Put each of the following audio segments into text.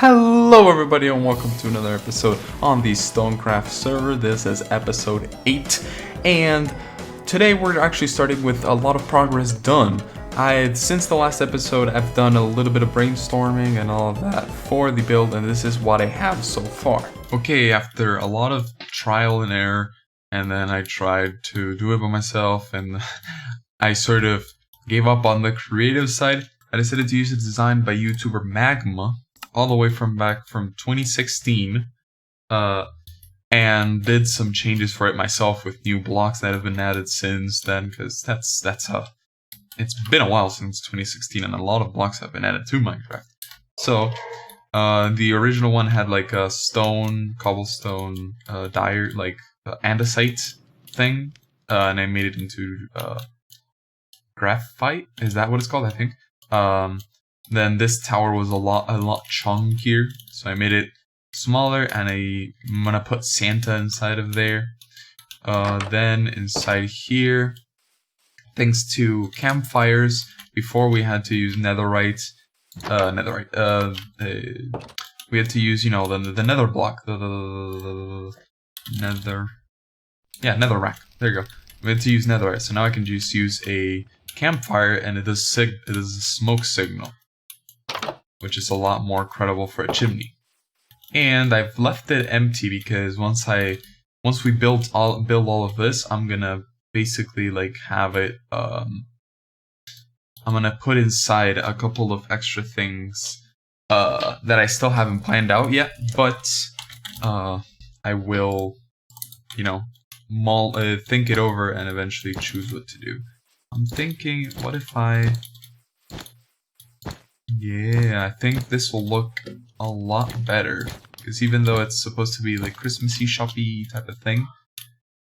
Hello everybody and welcome to another episode on the StoneCraft server. This is episode 8 and today we're actually starting with a lot of progress done. Since the last episode I've done a little bit of brainstorming and all of that for the build, and this is what I have so far. Okay, after a lot of trial and error, and then I tried to do it by myself and I sort of gave up on the creative side. I decided to use a design by YouTuber Magma all the way from 2016, and did some changes for it myself with new blocks that have been added since then, because it's been a while since 2016 and a lot of blocks have been added to Minecraft. So the original one had like a stone, cobblestone, andesite thing, and I made it into graphite. Is that what it's called? I think. Then this tower was a lot chunkier, so I made it smaller, and I'm gonna put Santa inside of there. Then inside here, thanks to campfires, before we had to use netherite. We had to use, you know, the nether block, the netherrack. There you go. We had to use netherite, so now I can just use a campfire, and it does a smoke signal, which is a lot more credible for a chimney. And I've left it empty because once we build all of this, I'm gonna basically like have it. I'm gonna put inside a couple of extra things that I still haven't planned out yet, but I will, you know, think it over and eventually choose what to do. I'm thinking, what if yeah, I think this will look a lot better, because even though it's supposed to be like Christmassy, shoppy type of thing,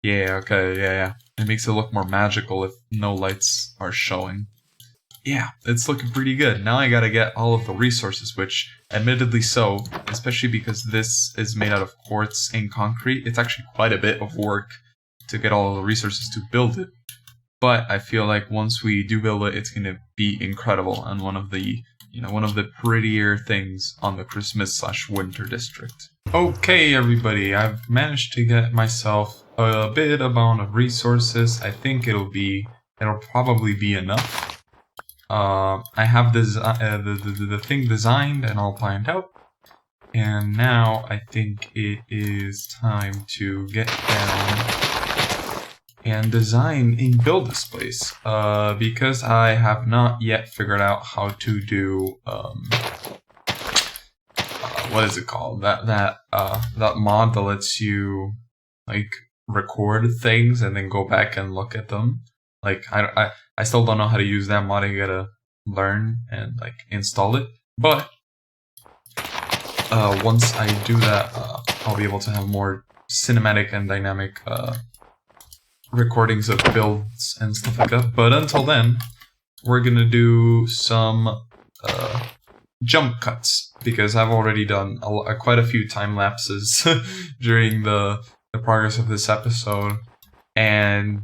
yeah, it makes it look more magical if no lights are showing. Yeah, it's looking pretty good. Now I gotta get all of the resources, which admittedly so, especially because this is made out of quartz and concrete. It's actually quite a bit of work to get all of the resources to build it. But I feel like once we do build it, it's gonna be incredible, and one of the prettier things on the Christmas/winter district. Okay, everybody, I've managed to get myself a bit amount of resources. I think it'll probably be enough. I have the thing designed and all planned out, and now I think it is time to get down and design and build this place, because I have not yet figured out how to do what is it called, that mod that lets you like record things and then go back and look at them. Like I still don't know how to use that mod. I gotta learn and like install it, but once I do that, I'll be able to have more cinematic and dynamic recordings of builds and stuff like that. But until then, we're gonna do some jump cuts, because I've already done quite a few time lapses during the progress of this episode, and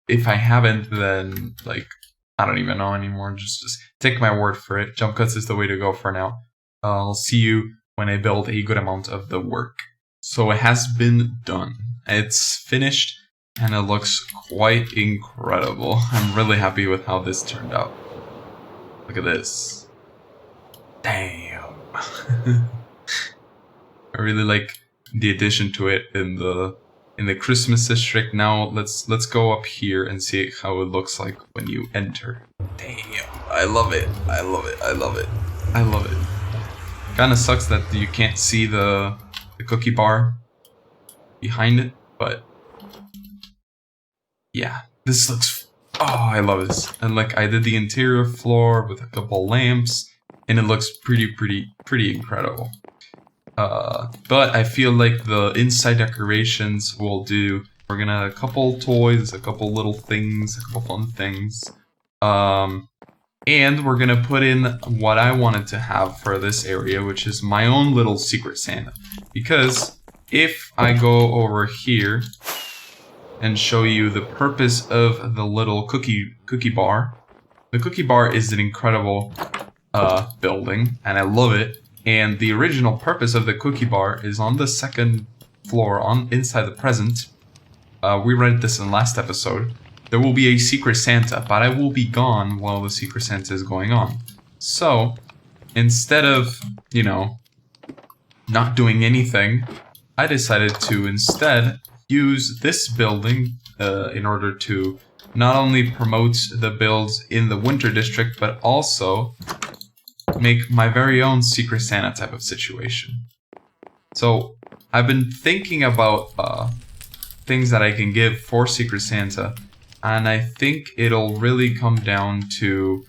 if I haven't, then like I don't even know anymore. Just take my word for it. Jump cuts is the way to go for now. I'll see you when I build a good amount of the work. So it has been done. It's finished. And it looks quite incredible. I'm really happy with how this turned out. Look at this. Damn. I really like the addition to it in the Christmas district. Now let's go up here and see how it looks like when you enter. Damn. I love it. I love it. I love it. I love it. Kinda sucks that you can't see the cookie bar behind it, but yeah, this looks, oh, I love this. And like I did the interior floor with a couple lamps, and it looks pretty incredible. But I feel like the inside decorations will do. We're gonna add a couple toys, a couple little things, a couple fun things. And we're gonna put in what I wanted to have for this area, which is my own little secret Santa. Because if I go over here and show you the purpose of the little cookie bar. The cookie bar is an incredible building, and I love it. And the original purpose of the cookie bar is on the second floor, inside the present. We read this in the last episode. There will be a Secret Santa, but I will be gone while the Secret Santa is going on. So, instead of, you know, not doing anything, I decided to instead use this building in order to not only promote the builds in the Winter District, but also make my very own Secret Santa type of situation. So, I've been thinking about things that I can give for Secret Santa, and I think it'll really come down to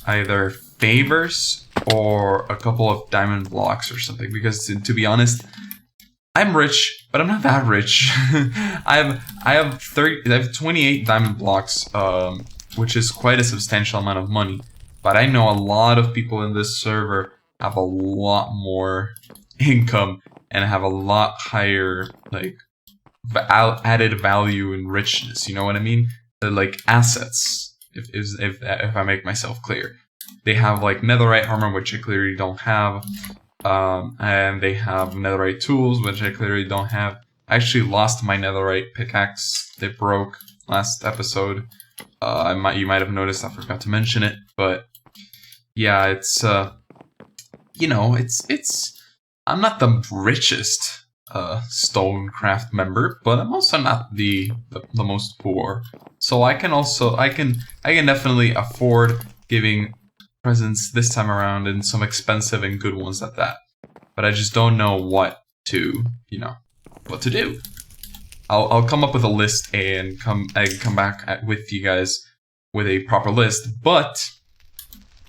either favors or a couple of diamond blocks or something, because to be honest, I'm rich, but I'm not that rich. I have 28 diamond blocks, which is quite a substantial amount of money. But I know a lot of people in this server have a lot more income and have a lot higher like added value and richness. You know what I mean? Like assets. If I make myself clear, they have like netherite armor, which I clearly don't have. And they have netherite tools, which I clearly don't have. I actually lost my netherite pickaxe. It broke last episode. You might have noticed, I forgot to mention it, but yeah, it's you know, it's I'm not the richest StoneCraft member, but I'm also not the most poor. So I can definitely afford giving presents this time around, and some expensive and good ones at that. But I just don't know what to do. I'll come up with a list and come back with you guys with a proper list. But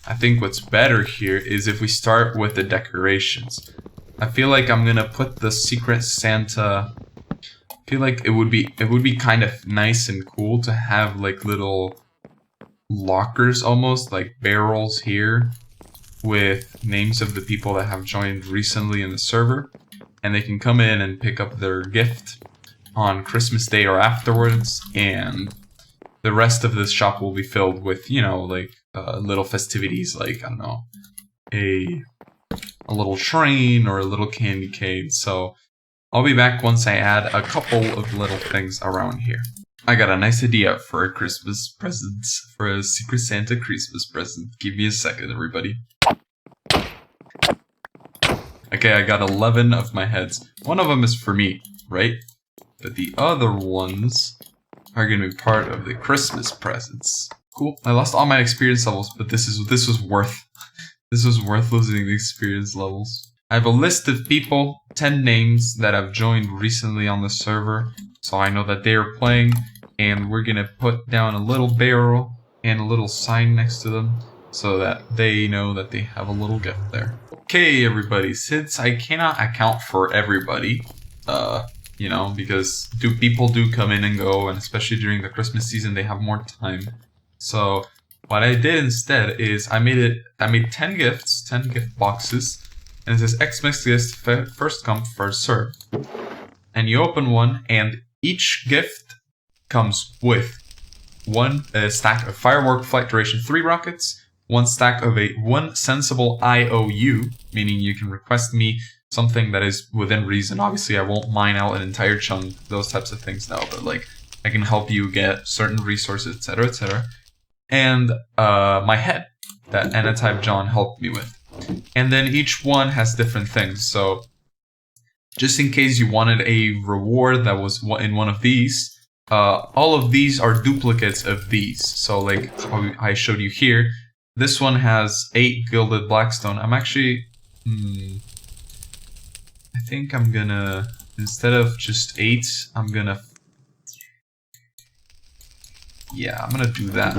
I think what's better here is if we start with the decorations. I feel like I'm gonna put the Secret Santa. I feel like it would be kind of nice and cool to have like little lockers, almost like barrels here, with names of the people that have joined recently in the server, and they can come in and pick up their gift on Christmas Day or afterwards, and the rest of this shop will be filled with, you know, like little festivities, like, I don't know, a little train or a little candy cane. So I'll be back once I add a couple of little things around here. I got a nice idea for a Christmas present, for a Secret Santa Christmas present. Give me a second, everybody. Okay, I got 11 of my heads. One of them is for me, right? But the other ones are going to be part of the Christmas presents. Cool. I lost all my experience levels, but this was worth losing the experience levels. I have a list of people, 10 names that have joined recently on the server, so I know that they are playing, and we're gonna put down a little barrel and a little sign next to them so that they know that they have a little gift there. Okay, everybody, since I cannot account for everybody, you know, because people do come in and go, and especially during the Christmas season, they have more time. So what I did instead is I made 10 gifts, 10 gift boxes, and it says Xmas gifts first come, first serve. And you open one, and each gift comes with one stack of firework flight duration 3 rockets, one stack of one sensible IOU, meaning you can request me something that is within reason. Obviously, I won't mine out an entire chunk, those types of things now, but like I can help you get certain resources, etc., etc. And my head that Anatype John helped me with. And then each one has different things. So just in case you wanted a reward that was in one of these, all of these are duplicates of these. So like how I showed you here, this one has 8 gilded blackstone. I'm actually, I think I'm gonna, instead of just 8, I'm gonna do that.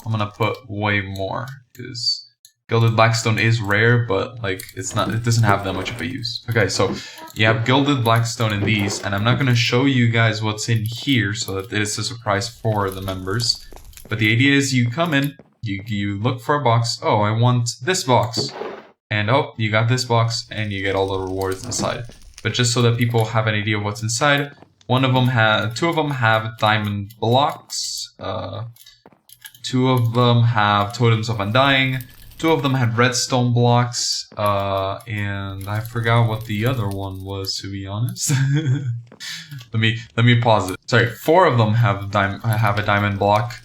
I'm gonna put way more, because gilded blackstone is rare, but like it doesn't have that much of a use. Okay, so you have gilded blackstone in these, and I'm not gonna show you guys what's in here so that it's a surprise for the members. But the idea is you come in, you look for a box. Oh, I want this box. And oh, you got this box, and you get all the rewards inside. But just so that people have an idea of what's inside, two of them have diamond blocks. 2 of them have totems of undying. Two of them had redstone blocks, and I forgot what the other one was, to be honest. let me pause it. Sorry, 4 of them have a diamond block.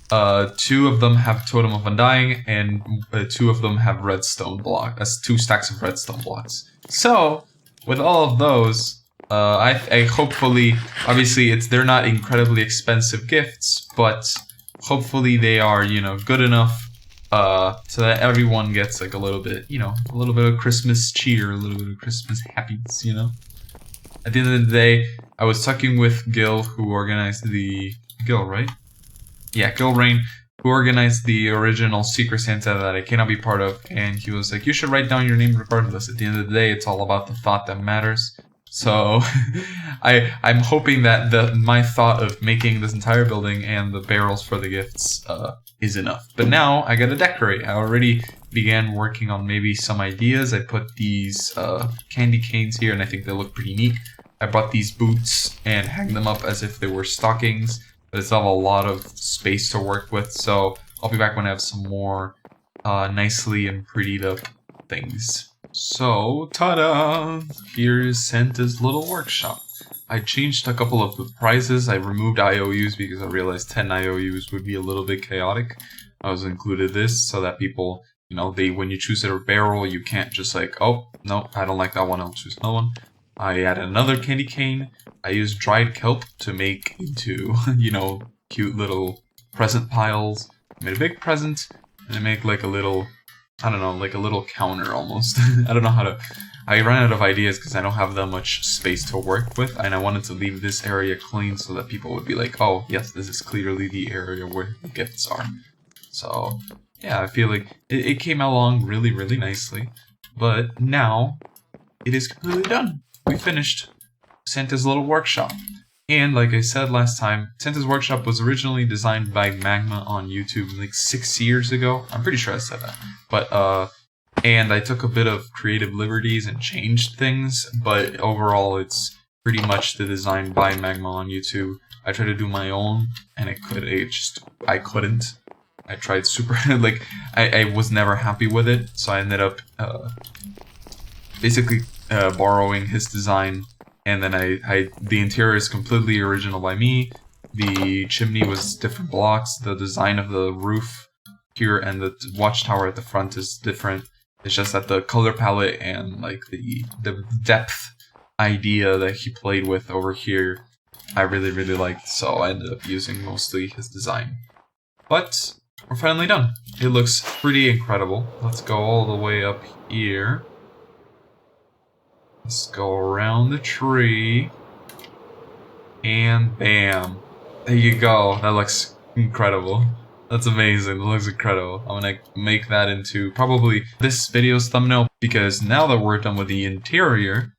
2 of them have Totem of Undying, and 2 of them have redstone block. That's 2 stacks of redstone blocks. So, with all of those, I hopefully, obviously they're not incredibly expensive gifts, but hopefully they are, you know, good enough so that everyone gets like a little bit, you know, a little bit of Christmas cheer, a little bit of Christmas happiness, you know. At the end of the day, I was talking with Gil, who organized the Gil, right? Yeah, Gil Rain, who organized the original Secret Santa that I cannot be part of, and he was like, you should write down your name regardless. At the end of the day, it's all about the thought that matters. So I'm hoping that my thought of making this entire building and the barrels for the gifts is enough. But now I gotta decorate. I already began working on maybe some ideas. I put these candy canes here and I think they look pretty neat. I brought these boots and hang them up as if they were stockings. But it's have a lot of space to work with, so I'll be back when I have some more nicely and prettied up things. So, ta-da! Here is Santa's little workshop. I changed a couple of the prices. I removed IOUs because I realized 10 IOUs would be a little bit chaotic. I also included this so that people, you know, when you choose a barrel, you can't just like, oh, no, I don't like that one, I'll choose another one. I added another candy cane. I used dried kelp to make into, you know, cute little present piles. I made a big present, and I make like a little, I don't know, like a little counter almost. I don't know how to... I ran out of ideas because I don't have that much space to work with, and I wanted to leave this area clean so that people would be like, oh, yes, this is clearly the area where the gifts are. So, yeah, I feel like it came along really, really nicely. But now, it is completely done. We finished Santa's little workshop. And like I said last time, Santa's workshop was originally designed by Magma on YouTube like 6 years ago. I'm pretty sure I said that. But, and I took a bit of creative liberties and changed things, but overall it's pretty much the design by Magma on YouTube. I tried to do my own, and I couldn't. I tried super, like, I was never happy with it, so I ended up, basically, borrowing his design, and then the interior is completely original by me. The chimney was different blocks, the design of the roof here and the watchtower at the front is different. It's just that the color palette and like the depth idea that he played with over here, I really, really liked, so I ended up using mostly his design. But we're finally done. It looks pretty incredible. Let's go all the way up here. Let's go around the tree. And bam. There you go. That looks incredible. That's amazing. That looks incredible. I'm gonna make that into probably this video's thumbnail, because now that we're done with the interior,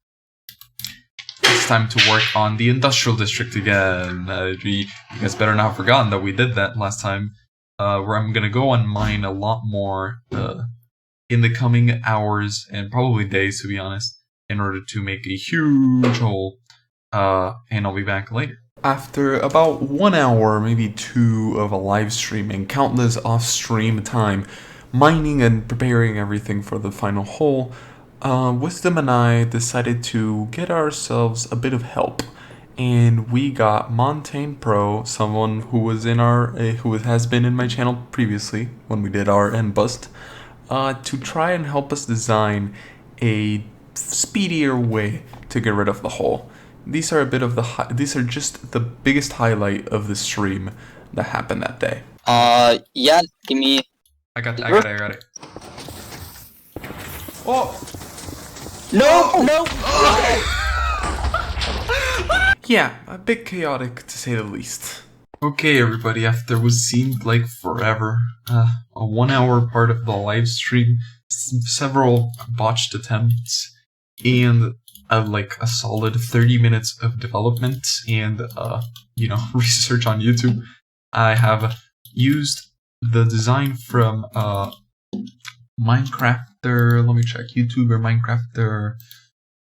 it's time to work on the industrial district again. You guys better not have forgotten that we did that last time. Where I'm gonna go and mine a lot more in the coming hours and probably days, to be honest, in order to make a huge hole. And I'll be back later. After about 1 hour, maybe 2 of a live stream and countless off-stream time, mining and preparing everything for the final hole, Wisdom and I decided to get ourselves a bit of help. And we got Montaigne Pro, someone who was in who has been in my channel previously when we did our end bust, to try and help us design a speedier way to get rid of the hole. These are these are just the biggest highlight of the stream that happened that day. Yeah, give me. I got it. Oh! No! Yeah, a bit chaotic to say the least. Okay, everybody, after what seemed like forever, a 1 hour part of the live stream, several botched attempts, and like a solid 30 minutes of development and, research on YouTube, I have used the design from, Minecrafter, let me check, YouTuber Minecrafter,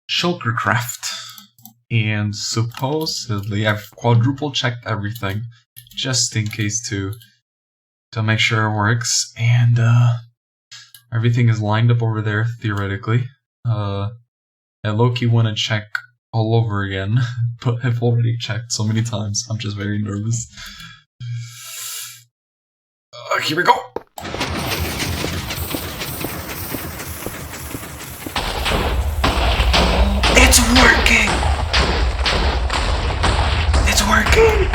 StoneCraft. And supposedly I've quadruple checked everything just in case to make sure it works, and Everything is lined up over there, theoretically. I low-key want to check all over again, but I've already checked so many times. I'm just very nervous. Here we go! It's working! It's working!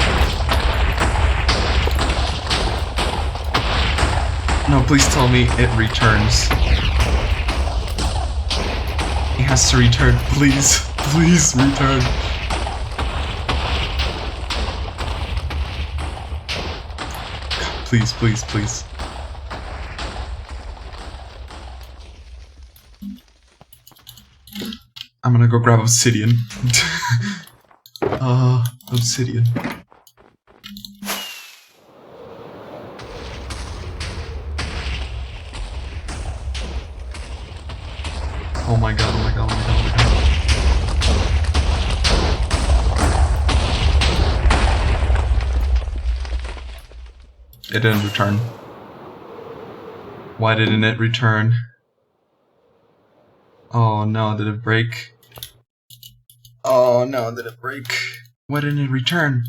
No, please tell me it returns. It has to return, please. Please return. Please, please, please. I'm gonna go grab obsidian. Obsidian. Oh my god, oh my god, oh my god, oh my god. It didn't return. Why didn't it return? Oh no, did it break? Oh no, did it break? Why didn't it return?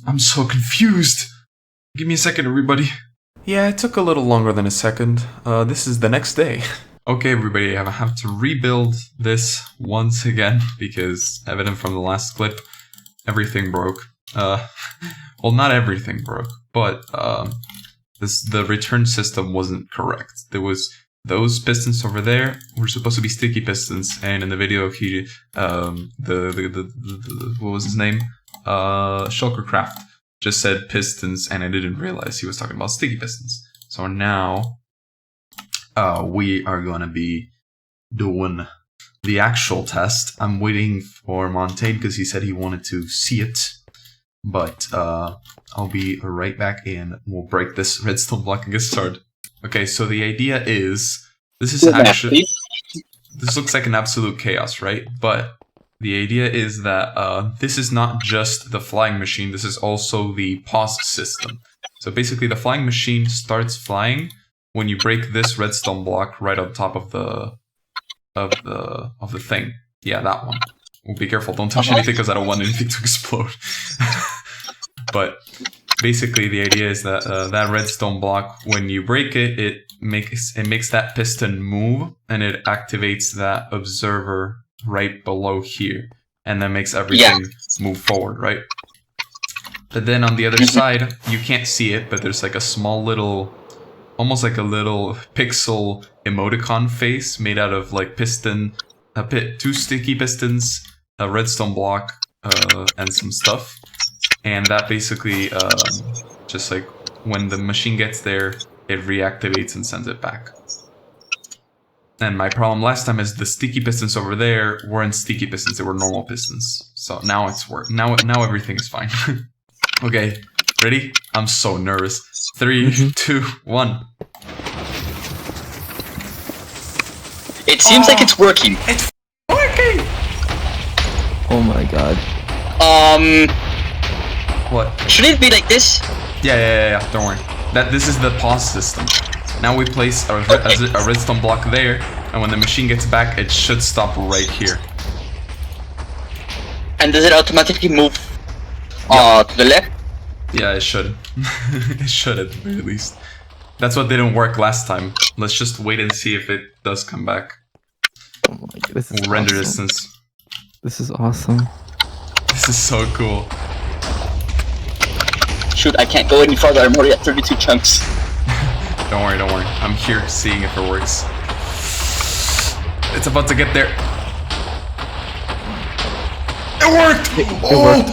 I'm so confused. Give me a second, everybody. Yeah, it took a little longer than a second. This is the next day. Okay, everybody, I have to rebuild this once again because, evident from the last clip, everything broke. Well, not everything broke, but the return system wasn't correct. There was those pistons over there were supposed to be sticky pistons, and in the video, he what was his name? StoneCraft just said pistons, and I didn't realize he was talking about sticky pistons. So now, we are gonna be doing the actual test. I'm waiting for Montaigne because he said he wanted to see it, but I'll be right back and we'll break this redstone block and get started. Okay, so the idea is, this is actually, this looks like an absolute chaos, right? But the idea is that this is not just the flying machine, this is also the pause system. So basically the flying machine starts flying when you break this redstone block right on top of the thing. Yeah, that one. Well, be careful, don't touch anything because I don't want anything to explode. But basically the idea is that that redstone block, when you break it, it makes that piston move, and it activates that observer right below here, and that makes everything move forward, right? But then on the other side, you can't see it, but there's like a small little, almost like a little pixel emoticon face made out of like piston, two sticky pistons, a redstone block, and some stuff. And that basically, just like when the machine gets there, it reactivates and sends it back. And my problem last time is the sticky pistons over there weren't sticky pistons, they were normal pistons. So now it's now everything is fine. Okay, ready? I'm so nervous. 3, 2, 1. It seems like it's working. It's working! Oh my god. What? Should it be like this? Yeah, don't worry. This is the pause system. Now we place a redstone block there, and when the machine gets back, it should stop right here. And does it automatically move to the left? Yeah, it should. It should at the very least. That's what didn't work last time. Let's just wait and see if it does come back. Oh my god, this is We'll render awesome. distance. This is awesome. This is so cool. Shoot, I can't go any farther. I'm already at 32 chunks. Don't worry. I'm here seeing if it works. It's about to get there. It worked! It worked.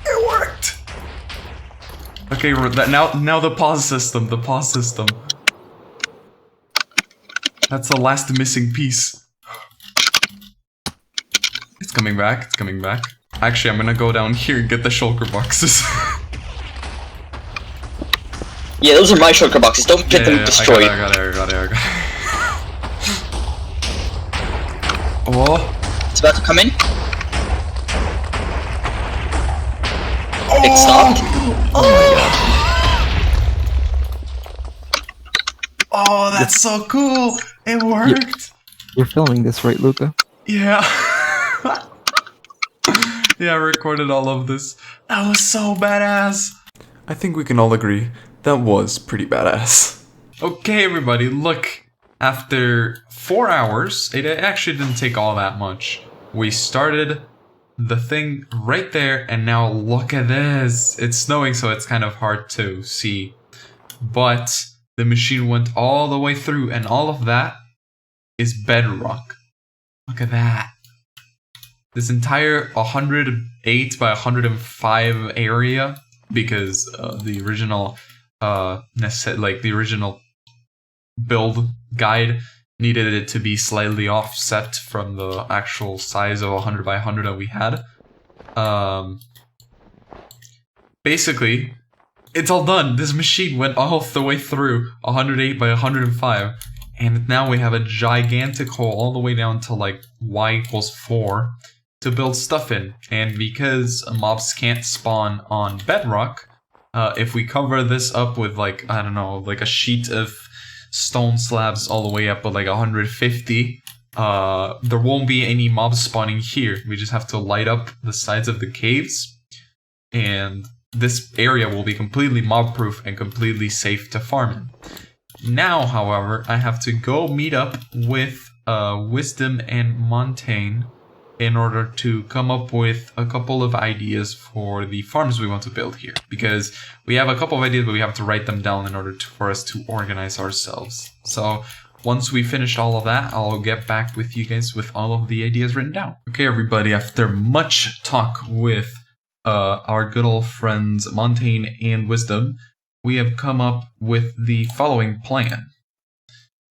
It worked! Okay, now the pause system. That's the last missing piece. It's coming back. Actually, I'm gonna go down here and get the shulker boxes. Yeah, those are my shulker boxes. Don't get them destroyed. I got it. Oh. It's about to come in. Oh It stopped? Oh, that's so cool! It worked! You're filming this, right, Luca? Yeah. Yeah, I recorded all of this. That was so badass! I think we can all agree that was pretty badass. Okay, everybody, look. After 4 hours, it actually didn't take all that much. We started the thing right there, and now look at this. It's snowing, so it's kind of hard to see. But the machine went all the way through, and all of that is bedrock. Look at that. This entire 108 by 105 area, because the original the original build guide needed it to be slightly offset from the actual size of 100 by 100 that we had. Basically, it's all done. This machine went all the way through 108 by 105, and now we have a gigantic hole all the way down to like y = 4 to build stuff in. And because mobs can't spawn on bedrock, if we cover this up with like, I don't know, like a sheet of stone slabs all the way up at like 150, there won't be any mobs spawning here. We just have to light up the sides of the caves, and this area will be completely mob proof and completely safe to farm in. Now, however, I have to go meet up with Wisdom and Montaigne in order to come up with a couple of ideas for the farms we want to build here. Because we have a couple of ideas, but we have to write them down in order for us to organize ourselves. So once we finish all of that, I'll get back with you guys with all of the ideas written down. Okay, everybody, after much talk with our good old friends Montaigne and Wisdom, we have come up with the following plan.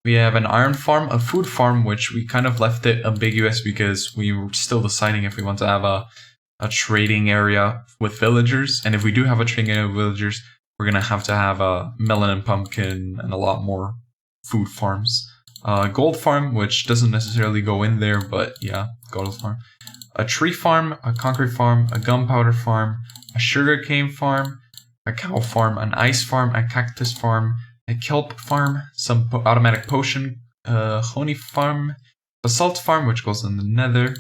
We have an iron farm, a food farm, which we kind of left it ambiguous because we were still deciding if we want to have a trading area with villagers. And if we do have a trading area with villagers, we're going to have a melon and pumpkin and a lot more food farms. Gold farm, which doesn't necessarily go in there, but yeah, gold farm. A tree farm, a concrete farm, a gunpowder farm, a sugarcane farm, a cow farm, an ice farm, a cactus farm, a kelp farm, some automatic potion, honey farm, a salt farm, which goes in the nether,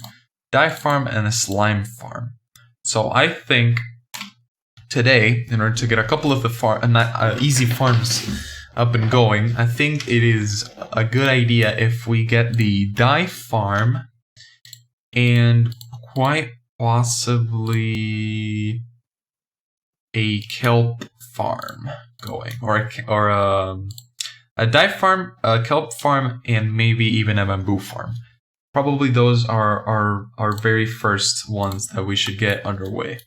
dye farm, and a slime farm. So I think today, in order to get a couple of the easy farms up and going, I think it is a good idea if we get the dye farm and quite possibly a kelp farm going, or a dye farm, a kelp farm, and maybe even a bamboo farm. Probably those are our very first ones that we should get underway.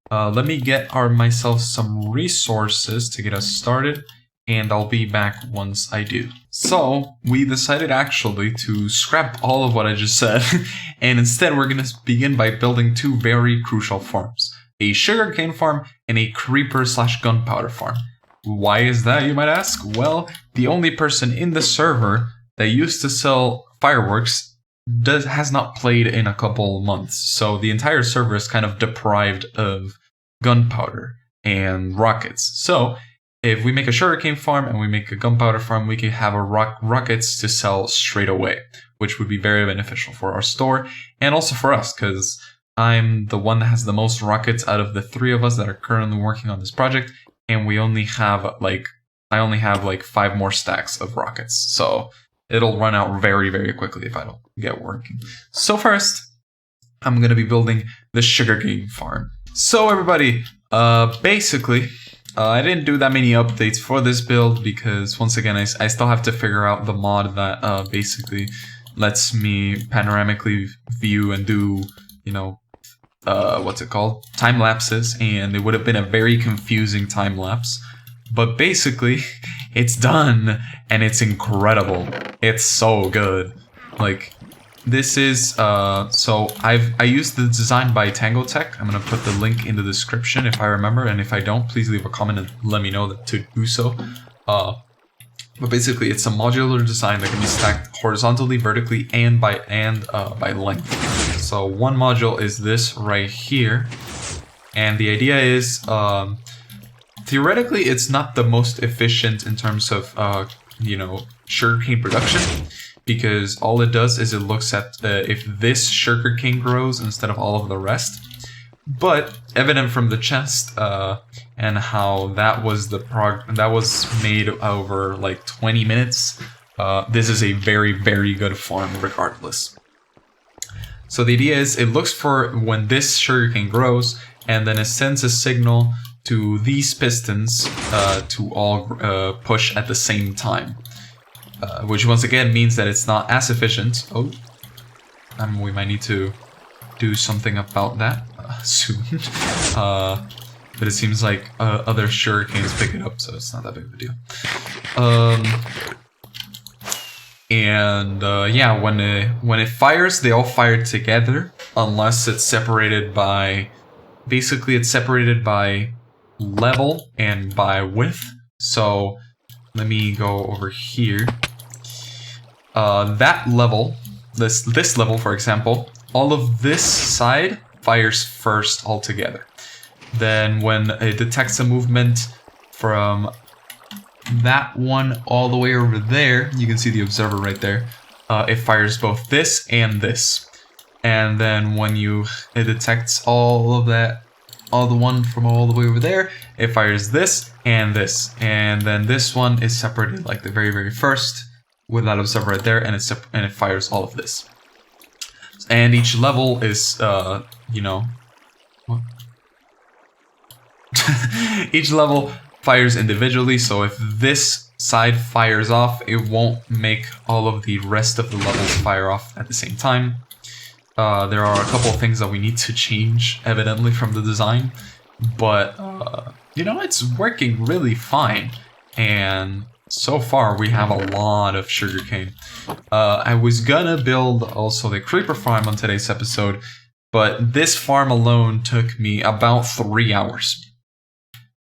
Let me get myself some resources to get us started, and I'll be back once I do. So, we decided actually to scrap all of what I just said, and instead we're going to begin by building two very crucial farms. A sugarcane farm and a creeper/gunpowder farm. Why is that, you might ask? Well, the only person in the server that used to sell fireworks has not played in a couple months, so the entire server is kind of deprived of gunpowder and rockets. So, if we make a sugarcane farm and we make a gunpowder farm, we can have rockets to sell straight away, which would be very beneficial for our store and also for us, because I'm the one that has the most rockets out of the three of us that are currently working on this project, and we only have I only have like 5 more stacks of rockets, so it'll run out very, very quickly if I don't get working. So first, I'm gonna be building the sugarcane farm. So everybody, basically, I didn't do that many updates for this build because once again, I still have to figure out the mod that basically lets me panoramically view and do, you know, what's it called? Time lapses, and it would have been a very confusing time lapse. But basically, it's done, and it's incredible. It's so good. Like, this is, so I used the design by Tango Tech. I'm gonna put the link in the description if I remember, and if I don't, please leave a comment and let me know to do so. But basically, it's a modular design that can be stacked horizontally, vertically, and by length. So one module is this right here, And the idea is, theoretically, it's not the most efficient in terms of, you know, sugarcane production, because all it does is it looks at if this sugarcane grows instead of all of the rest. But evident from the chest and how that was that was made over like 20 minutes, this is a very, very good farm regardless. So the idea is it looks for when this sugarcane grows, and then it sends a signal to these pistons to all push at the same time. Which once again means that it's not as efficient. Oh, we might need to do something about that soon. But it seems like other sugarcanes pick it up, so it's not that big of a deal. Yeah, when it fires, they all fire together, unless it's separated by... Basically, it's separated by level and by width. So, let me go over here. That level, this level, for example, all of this side fires first altogether. Then when it detects a movement from that one all the way over there, you can see the observer right there, it fires both this and this. And then when it detects all of that, all the one from all the way over there, it fires this and this. And then this one is separated like the very, very first with that observer right there, and it fires all of this. And each level is, you know... What? Each level fires individually, so if this side fires off, it won't make all of the rest of the levels fire off at the same time. There are a couple of things that we need to change, evidently, from the design, but, you know, it's working really fine, and so far we have a lot of sugarcane. I was gonna build also the creeper farm on today's episode, but this farm alone took me about 3 hours.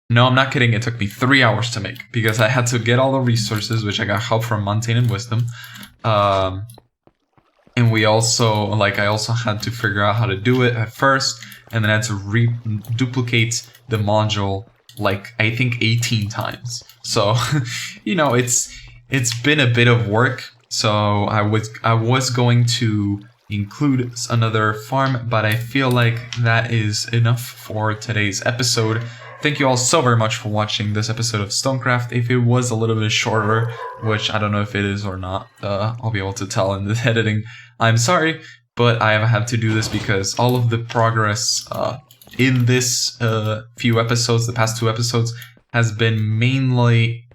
No, I'm not kidding, it took me 3 hours to make, because I had to get all the resources, which I got help from Montane and Wisdom. And we also, I also had to figure out how to do it at first, and then I had to duplicate the module, I think 18 times. So, you know, it's been a bit of work. So I was going to include another farm, but I feel like that is enough for today's episode. Thank you all so very much for watching this episode of StoneCraft. If it was a little bit shorter, which I don't know if it is or not, I'll be able to tell in the editing. I'm sorry, but I have had to do this because all of the progress in this few episodes, the past 2 episodes, has been mainly,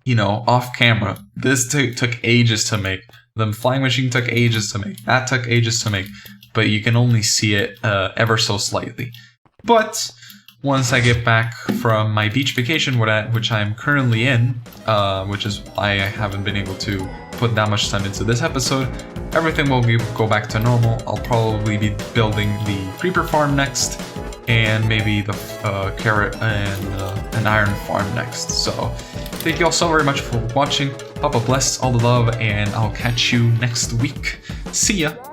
you know, off camera. This took ages to make. The flying machine took ages to make. That took ages to make. But you can only see it ever so slightly. But once I get back from my beach vacation, which I am currently in, which is why I haven't been able to put that much time into this episode, everything will go back to normal. I'll probably be building the creeper farm next, and maybe the carrot and an iron farm next. So thank you all so very much for watching. Papa bless, all the love, and I'll catch you next week. See ya!